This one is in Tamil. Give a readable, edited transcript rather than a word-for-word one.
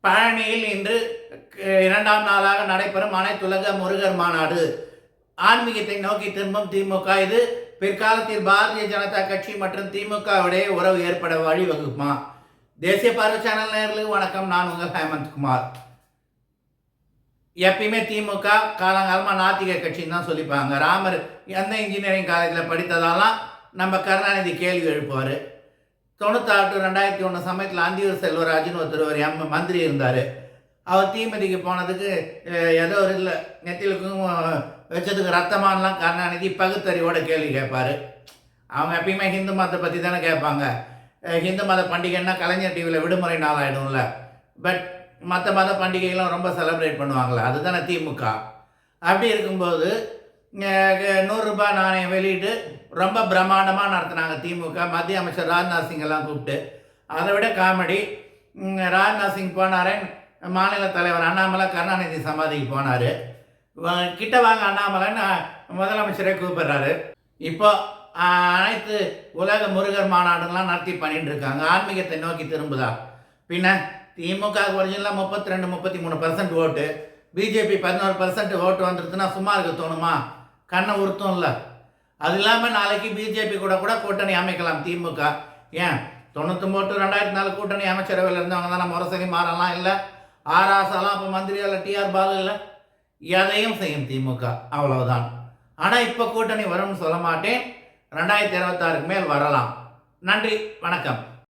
பழனியில் இன்று இரண்டாம் நாளாக நடைபெறும் அனைத்துலக முருகர் மாநாடு. ஆன்மீகத்தை நோக்கி திரும்பும் திமுக. இது பிற்காலத்தில் பாரதிய ஜனதா கட்சி மற்றும் திமுகவுடைய உறவு ஏற்பட வழிவகுக்குமா? தேசிய பார்வை சேனல் நேயர்களுக்கு வணக்கம். நான் உங்கள் ஹேமந்த்குமார். எப்பயுமே திமுக காலங்காலமாக நாத்திக கட்சின்னு தான் சொல்லிப்பாங்க. ராமர் எந்த இன்ஜினியரிங் காலேஜில் படித்ததாலாம் நம்ம கருணாநிதி கேள்வி எழுப்புவார். 96 to 2001 சமயத்தில் அந்தியூர் செல்வராஜன் ஒருத்தர் மந்திரி இருந்தார். அவர் தீமதிக்கு போனதுக்கு ஏதோ ஒரு இல்லை நெத்திலுக்கும் வச்சதுக்கு ரத்தமானலாம் கருணாநிதி பகுத்தறிவோட கேள்வி கேட்பார். அவங்க எப்பயுமே ஹிந்து மதத்தை பற்றி தானே கேட்பாங்க. ஹிந்து மத பண்டிகைன்னா கலைஞர் டிவியில் விடுமுறை நாள் ஆகிடும்ல. பட் மற்ற மத பண்டிகைகளும் ரொம்ப செலிப்ரேட் பண்ணுவாங்களே, அதுதானே திமுக. அப்படி இருக்கும்போது 100 ரூபாய் நாணயம் வெளியிட்டு ரொம்ப பிரம்மாண்டமாக நடத்தினாங்க திமுக. மத்திய அமைச்சர் ராஜ்நாத் சிங் எல்லாம் கூப்பிட்டு. அதை விட காமெடி, ராஜ்நாத் சிங் போனார், மாநில தலைவர் அண்ணாமலை கருணாநிதி சமாதிக்கு போனார். கிட்ட வாங்க அண்ணாமலைன்னு முதலமைச்சரே கூப்பிடுறாரு. இப்போ அனைத்து உலக முருகர் மாநாடுலாம் நடத்தி பண்ணிட்டு இருக்காங்க. ஆன்மீகத்தை நோக்கி திரும்புதா? பின்ன திமுக ஒரிஜினலாக 32-33% ஓட்டு, பிஜேபி 11% ஓட்டு வந்துருச்சுன்னா சும்மா இருக்க தோணுமா? கண்ணை உறுத்தும் இல்லை. அது இல்லாமல் நாளைக்கு பிஜேபி கூட கூட்டணி அமைக்கலாம் திமுக. ஏன் 99 2004 கூட்டணி அமைச்சரவையில் இருந்தவங்க தானே முரசொலி மாறலாம் இல்லை, ஆராசலாம் இப்போ மந்திரியால் டிஆர் பாலு இல்லை, எதையும் செய்யும் திமுக, அவ்வளவுதான். ஆனால் இப்போ கூட்டணி வரும்னு சொல்ல மாட்டேன். 2026க்கு மேல் வரலாம். நன்றி, வணக்கம்.